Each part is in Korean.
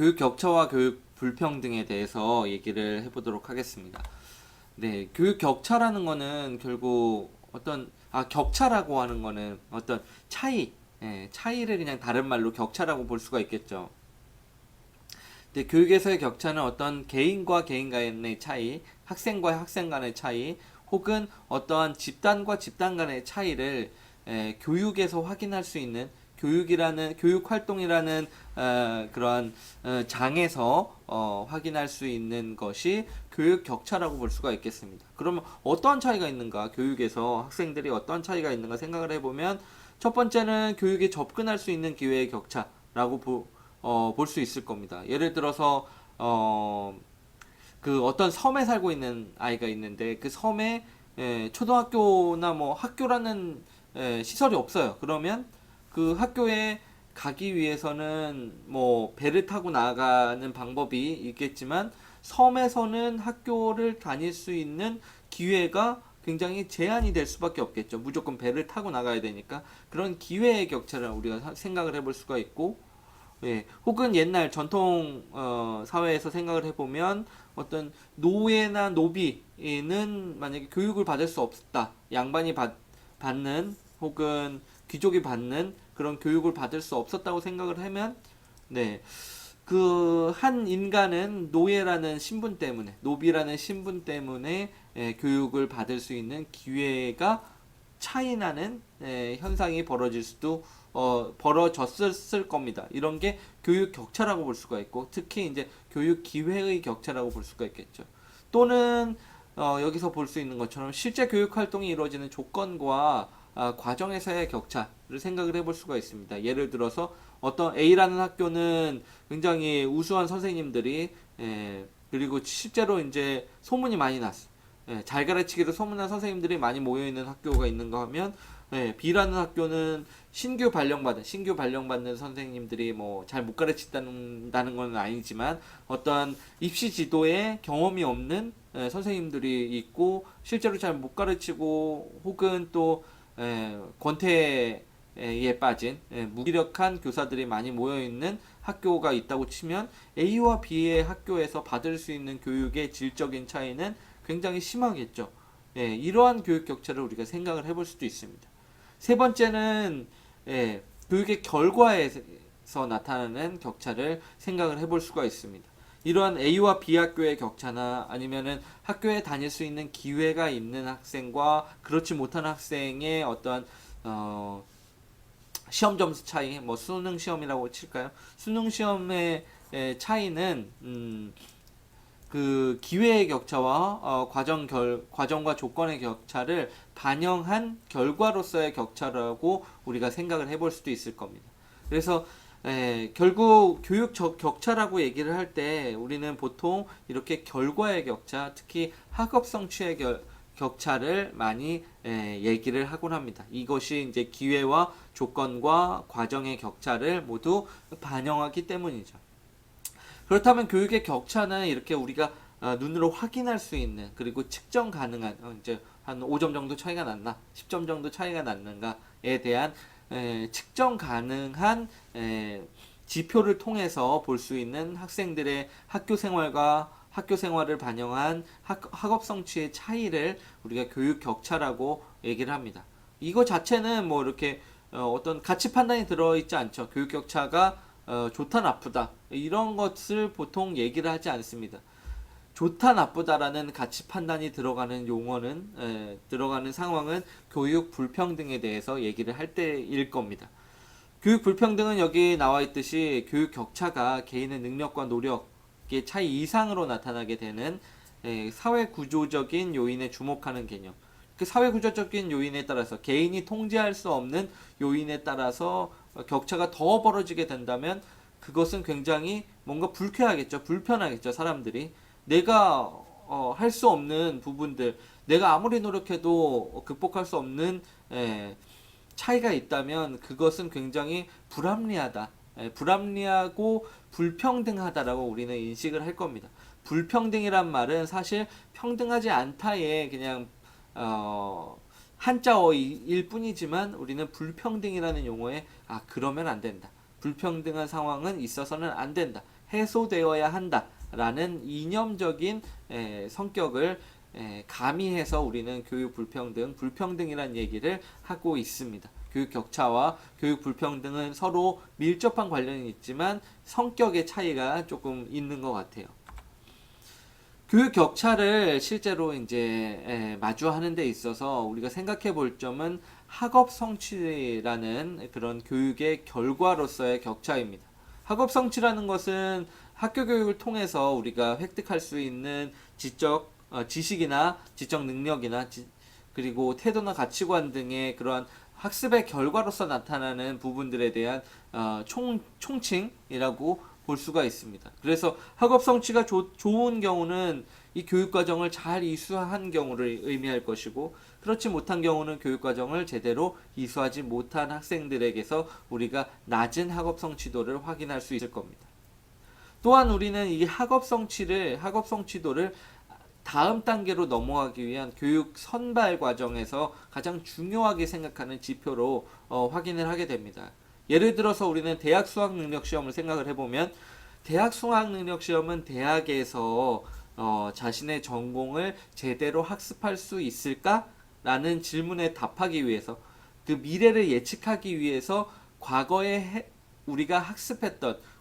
교육 격차와 교육 불평등에 대해서 얘기를 해보도록 하겠습니다. 네, 교육 격차라는 거는 결국 격차라고 하는 거는 어떤 차이, 차이를 그냥 다른 말로 격차라고 볼 수가 있겠죠. 근데 교육에서의 격차는 어떤 개인과 개인 간의 차이, 학생과 학생 간의 차이, 혹은 어떠한 집단과 집단 간의 차이를 교육에서 확인할 수 있는 교육 활동이라는 그러한 장에서 확인할 수 있는 것이 교육 격차라고 볼 수가 있겠습니다. 그러면 어떠한 차이가 있는가? 교육에서 학생들이 어떠한 차이가 있는가 생각을 해보면 첫 번째는 교육에 접근할 수 있는 기회의 격차라고 볼 수 있을 겁니다. 예를 들어서 그 어떤 섬에 살고 있는 아이가 있는데 그 섬에 초등학교나 뭐 학교라는 시설이 없어요. 그러면 그 학교에 가기 위해서는 뭐 배를 타고 나가는 방법이 있겠지만 섬에서는 학교를 다닐 수 있는 기회가 굉장히 제한이 될 수밖에 없겠죠. 무조건 배를 타고 나가야 되니까 그런 기회의 격차를 우리가 생각을 해볼 수가 있고, 혹은 옛날 전통 사회에서 생각을 해보면 어떤 노예나 노비는 만약에 교육을 받을 수 없다, 양반이 받는 혹은 귀족이 받는 그런 교육을 받을 수 없었다고 생각을 하면, 네, 그 한 인간은 노예라는 신분 때문에, 노비라는 신분 때문에 교육을 받을 수 있는 기회가 차이나는 현상이 벌어졌을 겁니다. 이런 게 교육 격차라고 볼 수가 있고, 특히 이제 교육 기회의 격차라고 볼 수가 있겠죠. 또는 여기서 볼 수 있는 것처럼 실제 교육 활동이 이루어지는 조건과 과정에서의 격차를 생각을 해볼 수가 있습니다. 예를 들어서 어떤 A라는 학교는 굉장히 우수한 선생님들이 그리고 실제로 이제 소문이 많이 났어. 잘 가르치기로 소문난 선생님들이 많이 모여 있는 학교가 있는가 하면, B라는 학교는 신규 발령받는 선생님들이 뭐 잘 못 가르친다는 건 아니지만 어떤 입시 지도에 경험이 없는 선생님들이 있고 실제로 잘 못 가르치고 혹은 또 권태에 빠진 무기력한 교사들이 많이 모여 있는 학교가 있다고 치면 A와 B의 학교에서 받을 수 있는 교육의 질적인 차이는 굉장히 심하겠죠. 이러한 교육 격차를 우리가 생각을 해볼 수도 있습니다. 세 번째는 교육의 결과에서 나타나는 격차를 생각을 해볼 수가 있습니다. 이러한 A와 B 학교의 격차나 아니면은 학교에 다닐 수 있는 기회가 있는 학생과 그렇지 못한 학생의 어떠한 시험 점수 차이, 뭐 수능 시험이라고 칠까요? 수능 시험의 차이는 그 기회의 격차와 과정과 조건의 격차를 반영한 결과로서의 격차라고 우리가 생각을 해볼 수도 있을 겁니다. 그래서 결국 교육 격차라고 얘기를 할 때 우리는 보통 이렇게 결과의 격차, 특히 학업 성취의 격차를 많이 얘기를 하곤 합니다. 이것이 이제 기회와 조건과 과정의 격차를 모두 반영하기 때문이죠. 그렇다면 교육의 격차는 이렇게 우리가 눈으로 확인할 수 있는, 그리고 측정 가능한, 이제 한 5점 정도 차이가 났나 10점 정도 차이가 났는가에 대한 측정 가능한 지표를 통해서 볼 수 있는 학생들의 학교 생활을 반영한 학업 성취의 차이를 우리가 교육 격차라고 얘기를 합니다. 이거 자체는 뭐 이렇게 어떤 가치 판단이 들어있지 않죠. 교육 격차가 좋다 나쁘다 이런 것을 보통 얘기를 하지 않습니다. 좋다 나쁘다라는 가치 판단이 들어가는 용어는 들어가는 상황은 교육 불평등에 대해서 얘기를 할 때일 겁니다. 교육 불평등은 여기 나와 있듯이 교육 격차가 개인의 능력과 노력의 차이 이상으로 나타나게 되는 사회 구조적인 요인에 주목하는 개념. 그 사회 구조적인 요인에 따라서 개인이 통제할 수 없는 요인에 따라서 격차가 더 벌어지게 된다면 그것은 굉장히 뭔가 불쾌하겠죠. 불편하겠죠. 사람들이 내가 할 수 없는 부분들, 내가 아무리 노력해도 극복할 수 없는 차이가 있다면 그것은 굉장히 불합리하다. 불합리하고 불평등하다라고 우리는 인식을 할 겁니다. 불평등이란 말은 사실 평등하지 않다에 그냥 한자어일 뿐이지만 우리는 불평등이라는 용어에 그러면 안 된다. 불평등한 상황은 있어서는 안 된다. 해소되어야 한다라는 이념적인 성격을 가미해서 우리는 교육 불평등, 불평등이란 얘기를 하고 있습니다. 교육 격차와 교육 불평등은 서로 밀접한 관련이 있지만 성격의 차이가 조금 있는 것 같아요. 교육 격차를 실제로 이제 마주하는 데 있어서 우리가 생각해 볼 점은 학업 성취라는 그런 교육의 결과로서의 격차입니다. 학업 성취라는 것은 학교 교육을 통해서 우리가 획득할 수 있는 지식이나 지적 능력이나 그리고 태도나 가치관 등의 그러한 학습의 결과로서 나타나는 부분들에 대한 총칭이라고 볼 수가 있습니다. 그래서 학업 성취가 좋은 경우는 이 교육 과정을 잘 이수한 경우를 의미할 것이고, 그렇지 못한 경우는 교육 과정을 제대로 이수하지 못한 학생들에게서 우리가 낮은 학업 성취도를 확인할 수 있을 겁니다. 또한 우리는 이 학업 성취도를 다음 단계로 넘어가기 위한 교육 선발 과정에서 가장 중요하게 생각하는 지표로 확인을 하게 됩니다. 예를 들어서 우리는 대학 수학 능력 시험을 생각을 해보면, 대학 수학 능력 시험은 대학에서 자신의 전공을 제대로 학습할 수 있을까라는 질문에 답하기 위해서, 그 미래를 예측하기 위해서 과거에 우리가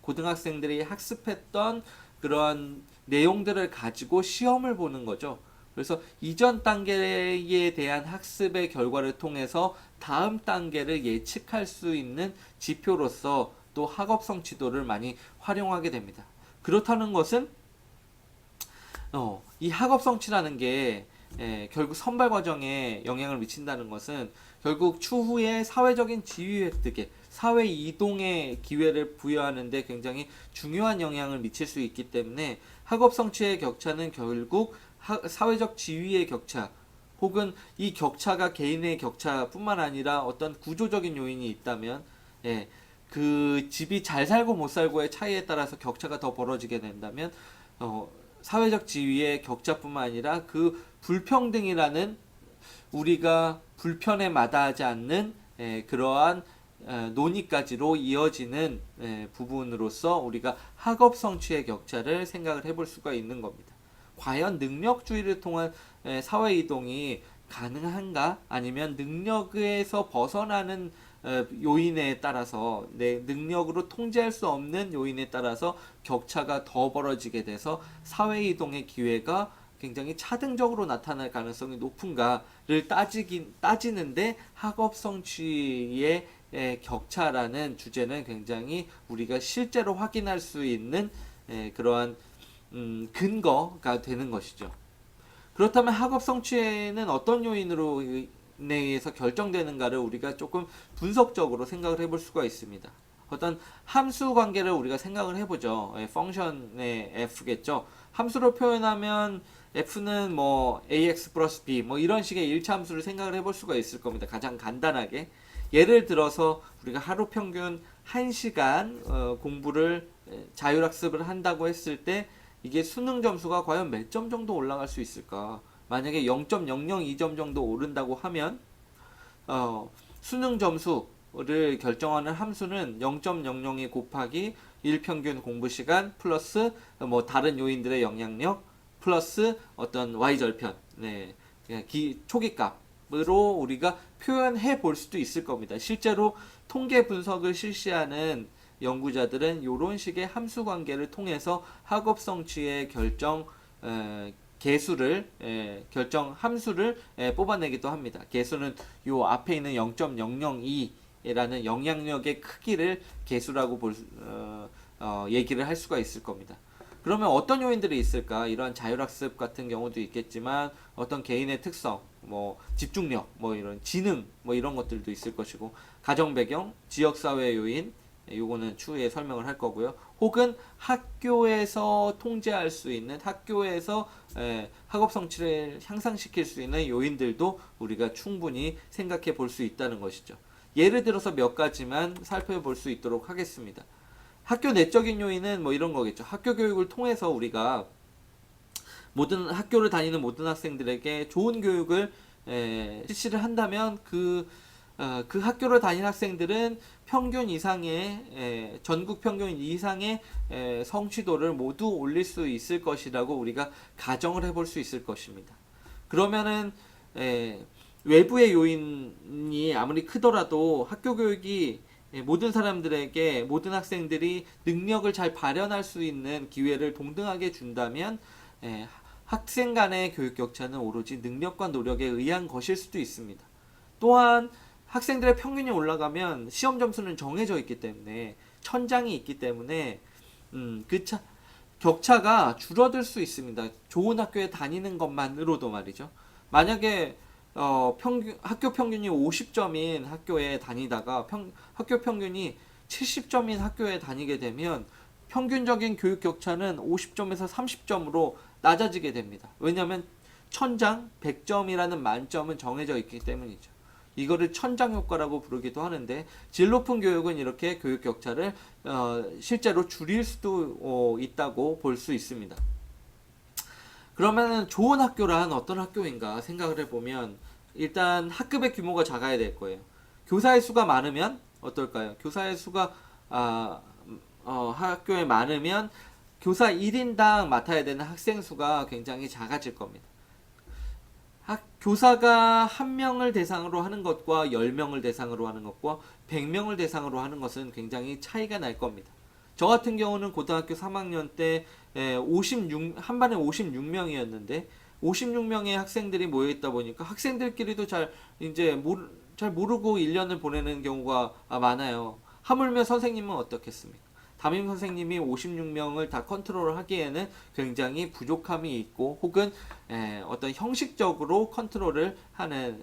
고등학생들이 학습했던 그런 내용들을 가지고 시험을 보는 거죠. 그래서 이전 단계에 대한 학습의 결과를 통해서 다음 단계를 예측할 수 있는 지표로서 또 학업 성취도를 많이 활용하게 됩니다. 그렇다는 것은 이 학업 성취라는 게 결국 선발 과정에 영향을 미친다는 것은 결국 추후에 사회적인 지위 획득에, 사회 이동의 기회를 부여하는 데 굉장히 중요한 영향을 미칠 수 있기 때문에 학업 성취의 격차는 결국 사회적 지위의 격차, 혹은 이 격차가 개인의 격차뿐만 아니라 어떤 구조적인 요인이 있다면 그 집이 잘 살고 못 살고의 차이에 따라서 격차가 더 벌어지게 된다면 사회적 지위의 격차뿐만 아니라 그 불평등이라는, 우리가 불편에 마다하지 않는 그러한 논의까지로 이어지는 부분으로서 우리가 학업 성취의 격차를 생각을 해볼 수가 있는 겁니다. 과연 능력주의를 통한 사회 이동이 가능한가? 아니면 능력에서 벗어나는 요인에 따라서, 내 능력으로 통제할 수 없는 요인에 따라서 격차가 더 벌어지게 돼서 사회 이동의 기회가 굉장히 차등적으로 나타날 가능성이 높은가를 따지는데, 학업 성취의 격차라는 주제는 굉장히 우리가 실제로 확인할 수 있는 그러한 근거가 되는 것이죠. 그렇다면 학업 성취는 어떤 요인으로 인해서 결정되는가를 우리가 조금 분석적으로 생각을 해볼 수가 있습니다. 어떤 함수 관계를 우리가 생각을 해보죠. 펑션의 f겠죠. 함수로 표현하면 f는 뭐 ax 플러스 b 뭐 이런 식의 1차 함수를 생각을 해볼 수가 있을 겁니다. 가장 간단하게. 예를 들어서 우리가 하루 평균 1시간 공부를 자율학습을 한다고 했을 때 이게 수능 점수가 과연 몇 점 정도 올라갈 수 있을까? 만약에 0.002점 정도 오른다고 하면 수능 점수를 결정하는 함수는 0.002 곱하기 1평균 공부시간 플러스 뭐 다른 요인들의 영향력 플러스 어떤 y절편, 초기값으로 우리가 표현해 볼 수도 있을 겁니다. 실제로 통계 분석을 실시하는 연구자들은 이런 식의 함수 관계를 통해서 학업 성취의 결정 함수를 뽑아내기도 합니다. 개수는 요 앞에 있는 0.002라는 영향력의 크기를 개수라고 얘기를 할 수가 있을 겁니다. 그러면 어떤 요인들이 있을까? 이러한 자율학습 같은 경우도 있겠지만 어떤 개인의 특성, 뭐 집중력, 뭐 이런 지능, 뭐 이런 것들도 있을 것이고, 가정 배경, 지역사회 요인, 요거는 추후에 설명을 할 거고요. 혹은 학교에서 통제할 수 있는, 학교에서 학업 성취를 향상시킬 수 있는 요인들도 우리가 충분히 생각해 볼 수 있다는 것이죠. 예를 들어서 몇 가지만 살펴볼 수 있도록 하겠습니다. 학교 내적인 요인은 뭐 이런 거겠죠. 학교 교육을 통해서 우리가 모든 학교를 다니는 모든 학생들에게 좋은 교육을 실시를 한다면 그 그 학교를 다닌 학생들은 평균 이상의 전국 평균 이상의 성취도를 모두 올릴 수 있을 것이라고 우리가 가정을 해볼 수 있을 것입니다. 그러면은 외부의 요인이 아무리 크더라도 학교 교육이 모든 사람들에게 모든 학생들이 능력을 잘 발현할 수 있는 기회를 동등하게 준다면 학생 간의 교육 격차는 오로지 능력과 노력에 의한 것일 수도 있습니다. 또한 학생들의 평균이 올라가면 시험 점수는 정해져 있기 때문에 천장이 있기 때문에 격차가 줄어들 수 있습니다. 좋은 학교에 다니는 것만으로도 말이죠. 만약에 학교 평균이 50점인 학교에 다니다가 학교 평균이 70점인 학교에 다니게 되면 평균적인 교육 격차는 50점에서 30점으로 낮아지게 됩니다. 왜냐하면 천장 100점이라는 만점은 정해져 있기 때문이죠. 이거를 천장 효과라고 부르기도 하는데 질 높은 교육은 이렇게 교육 격차를 실제로 줄일 수도 있다고 볼 수 있습니다. 그러면 좋은 학교란 어떤 학교인가 생각을 해보면 일단 학급의 규모가 작아야 될 거예요. 교사의 수가 많으면 어떨까요? 교사의 수가 학교에 많으면 교사 1인당 맡아야 되는 학생 수가 굉장히 작아질 겁니다. 교사가 한 명을 대상으로 하는 것과 10명을 대상으로 하는 것과 100명을 대상으로 하는 것은 굉장히 차이가 날 겁니다. 저 같은 경우는 고등학교 3학년 때 한 반에 56명이었는데 56명의 학생들이 모여 있다 보니까 학생들끼리도 잘 모르고 1년을 보내는 경우가 많아요. 하물며 선생님은 어떻겠습니까? 담임 선생님이 56명을 다 컨트롤 하기에는 굉장히 부족함이 있고 혹은 어떤 형식적으로 컨트롤을 하는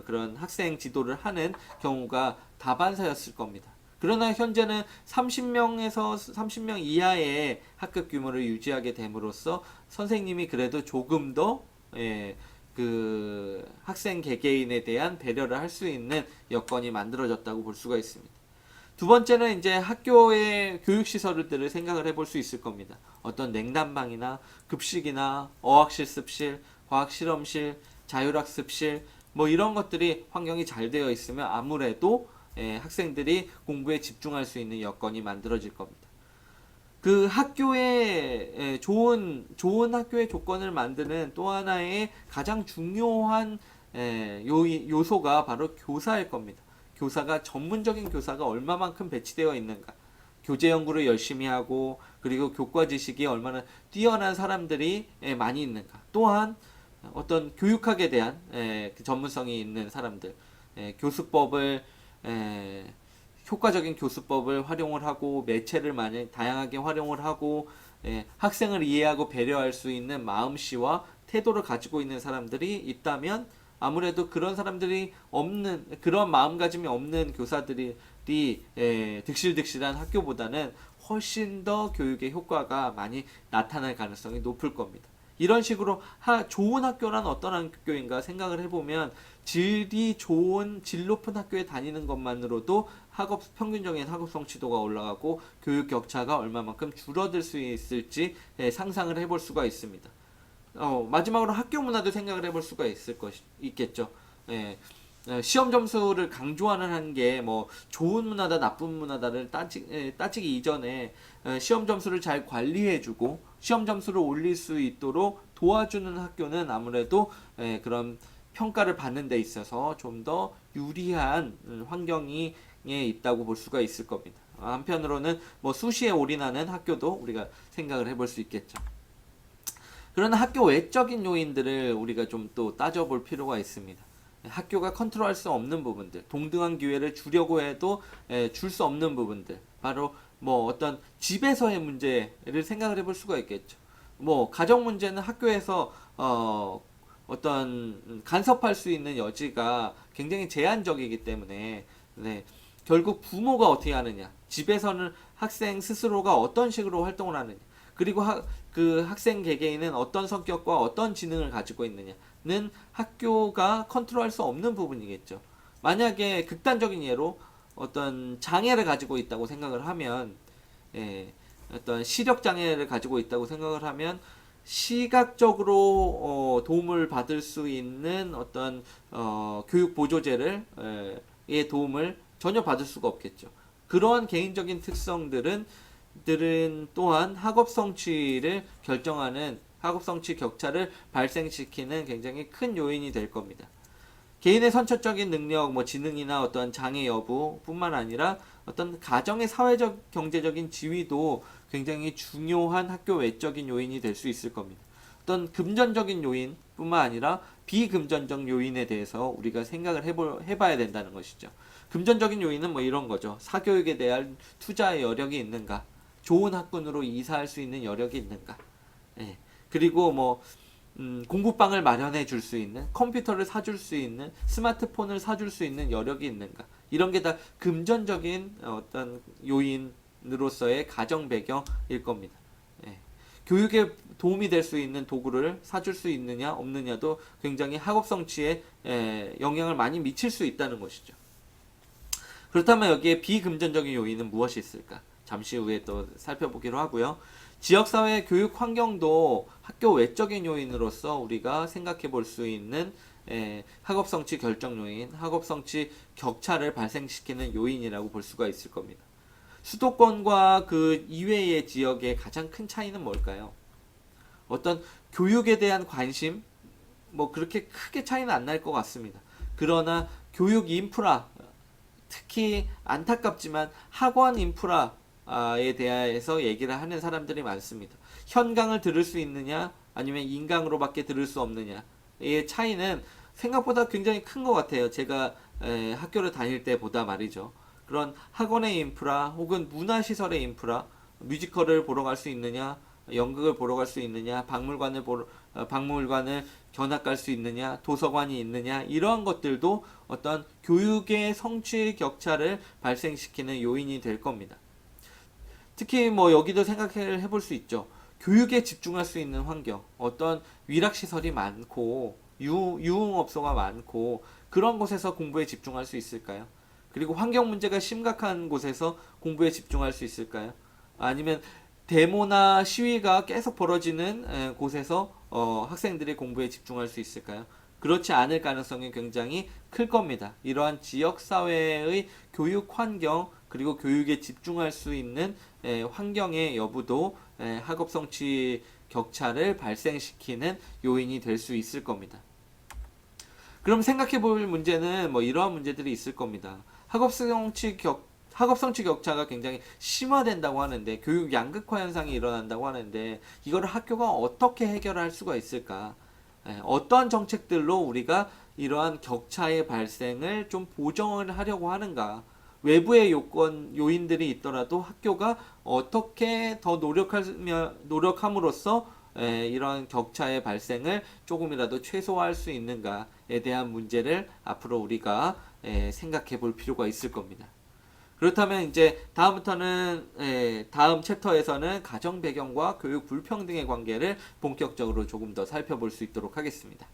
그런 학생 지도를 하는 경우가 다반사였을 겁니다. 그러나 현재는 30명에서 30명 이하의 학급 규모를 유지하게 됨으로써 선생님이 그래도 조금 더 그 학생 개개인에 대한 배려를 할 수 있는 여건이 만들어졌다고 볼 수가 있습니다. 두 번째는 이제 학교의 교육시설들을 생각을 해볼 수 있을 겁니다. 어떤 냉난방이나 급식이나 어학실습실, 과학실험실, 자율학습실 뭐 이런 것들이 환경이 잘 되어 있으면 아무래도 학생들이 공부에 집중할 수 있는 여건이 만들어질 겁니다. 그 학교의 좋은 학교의 조건을 만드는 또 하나의 가장 중요한 요소가 바로 교사일 겁니다. 전문적인 교사가 얼마만큼 배치되어 있는가. 교재 연구를 열심히 하고 그리고 교과 지식이 얼마나 뛰어난 사람들이 많이 있는가. 또한 어떤 교육학에 대한 전문성이 있는 사람들, 교수법을 효과적인 교수법을 활용을 하고 매체를 많이 다양하게 활용을 하고 학생을 이해하고 배려할 수 있는 마음씨와 태도를 가지고 있는 사람들이 있다면 아무래도 그런 사람들이 없는 그런 마음가짐이 없는 교사들이 득실득실한 학교보다는 훨씬 더 교육의 효과가 많이 나타날 가능성이 높을 겁니다. 이런 식으로 좋은 학교란 어떤 학교인가 생각을 해보면 질 높은 학교에 다니는 것만으로도 평균적인 학업 성취도가 올라가고 교육 격차가 얼마만큼 줄어들 수 있을지 상상을 해볼 수가 있습니다. 마지막으로 학교 문화도 생각을 해볼 수가 있겠죠. 시험 점수를 강조하는 한 게 뭐 좋은 문화다 나쁜 문화다를 따지기 이전에 시험 점수를 잘 관리해주고 시험 점수를 올릴 수 있도록 도와주는 학교는 아무래도 그런 평가를 받는 데 있어서 좀 더 유리한 환경이 있다고 볼 수가 있을 겁니다. 한편으로는 뭐 수시에 올인하는 학교도 우리가 생각을 해볼 수 있겠죠. 그러나 학교 외적인 요인들을 우리가 좀 또 따져볼 필요가 있습니다. 학교가 컨트롤할 수 없는 부분들, 동등한 기회를 주려고 해도 줄 수 없는 부분들, 바로 뭐 어떤 집에서의 문제를 생각을 해볼 수가 있겠죠. 뭐 가정 문제는 학교에서 어떤 간섭할 수 있는 여지가 굉장히 제한적이기 때문에 결국 부모가 어떻게 하느냐, 집에서는 학생 스스로가 어떤 식으로 활동을 하느냐, 그리고 그 학생 개개인은 어떤 성격과 어떤 지능을 가지고 있느냐는 학교가 컨트롤할 수 없는 부분이겠죠. 만약에 극단적인 예로 어떤 장애를 가지고 있다고 생각을 하면, 어떤 시력 장애를 가지고 있다고 생각을 하면 시각적으로 도움을 받을 수 있는 어떤 교육 보조제를 도움을 전혀 받을 수가 없겠죠. 그러한 개인적인 들은 또한 학업 성취를 결정하는 학업 성취 격차를 발생시키는 굉장히 큰 요인이 될 겁니다. 개인의 선천적인 능력, 뭐 지능이나 어떤 장애 여부뿐만 아니라 어떤 가정의 사회적, 경제적인 지위도 굉장히 중요한 학교 외적인 요인이 될 수 있을 겁니다. 어떤 금전적인 요인뿐만 아니라 비금전적 요인에 대해서 우리가 생각을 해봐야 된다는 것이죠. 금전적인 요인은 뭐 이런 거죠. 사교육에 대한 투자의 여력이 있는가, 좋은 학군으로 이사할 수 있는 여력이 있는가, 예. 그리고 뭐 공부방을 마련해 줄 수 있는, 컴퓨터를 사줄 수 있는, 스마트폰을 사줄 수 있는 여력이 있는가, 이런 게 다 금전적인 어떤 요인으로서의 가정 배경일 겁니다. 예. 교육에 도움이 될 수 있는 도구를 사줄 수 있느냐 없느냐도 굉장히 학업 성취에 영향을 많이 미칠 수 있다는 것이죠. 그렇다면 여기에 비금전적인 요인은 무엇이 있을까? 잠시 후에 또 살펴보기로 하고요. 지역사회 교육 환경도 학교 외적인 요인으로서 우리가 생각해 볼 수 있는 학업 성취 결정 요인, 학업 성취 격차를 발생시키는 요인이라고 볼 수가 있을 겁니다. 수도권과 그 이외의 지역의 가장 큰 차이는 뭘까요? 어떤 교육에 대한 관심, 뭐 그렇게 크게 차이는 안 날 것 같습니다. 그러나 교육 인프라, 특히 안타깝지만 학원 인프라에 대해서 얘기를 하는 사람들이 많습니다. 현강을 들을 수 있느냐 아니면 인강으로밖에 들을 수 없느냐의 차이는 생각보다 굉장히 큰 것 같아요. 제가 학교를 다닐 때보다 말이죠. 그런 학원의 인프라 혹은 문화시설의 인프라, 뮤지컬을 보러 갈 수 있느냐, 연극을 보러 갈 수 있느냐, 박물관을 견학 갈 수 있느냐, 도서관이 있느냐, 이러한 것들도 어떤 교육의 성취 격차를 발생시키는 요인이 될 겁니다. 특히 뭐 여기도 생각을 해볼 수 있죠. 교육에 집중할 수 있는 환경, 어떤 위락시설이 많고 유흥업소가 많고 그런 곳에서 공부에 집중할 수 있을까요? 그리고 환경 문제가 심각한 곳에서 공부에 집중할 수 있을까요? 아니면 데모나 시위가 계속 벌어지는 곳에서 학생들이 공부에 집중할 수 있을까요? 그렇지 않을 가능성이 굉장히 클 겁니다. 이러한 지역사회의 교육 환경 그리고 교육에 집중할 수 있는 환경의 여부도 학업 성취 격차를 발생시키는 요인이 될 수 있을 겁니다. 그럼 생각해 볼 문제는 뭐 이러한 문제들이 있을 겁니다. 학업 성취 격차가 굉장히 심화된다고 하는데, 교육 양극화 현상이 일어난다고 하는데, 이거를 학교가 어떻게 해결할 수가 있을까? 어떠한 정책들로 우리가 이러한 격차의 발생을 좀 보정을 하려고 하는가? 외부의 요인들이 있더라도 학교가 어떻게 더 노력함으로써 이런 격차의 발생을 조금이라도 최소화할 수 있는가에 대한 문제를 앞으로 우리가 생각해 볼 필요가 있을 겁니다. 그렇다면 이제 다음부터는 다음 챕터에서는 가정 배경과 교육 불평등의 관계를 본격적으로 조금 더 살펴볼 수 있도록 하겠습니다.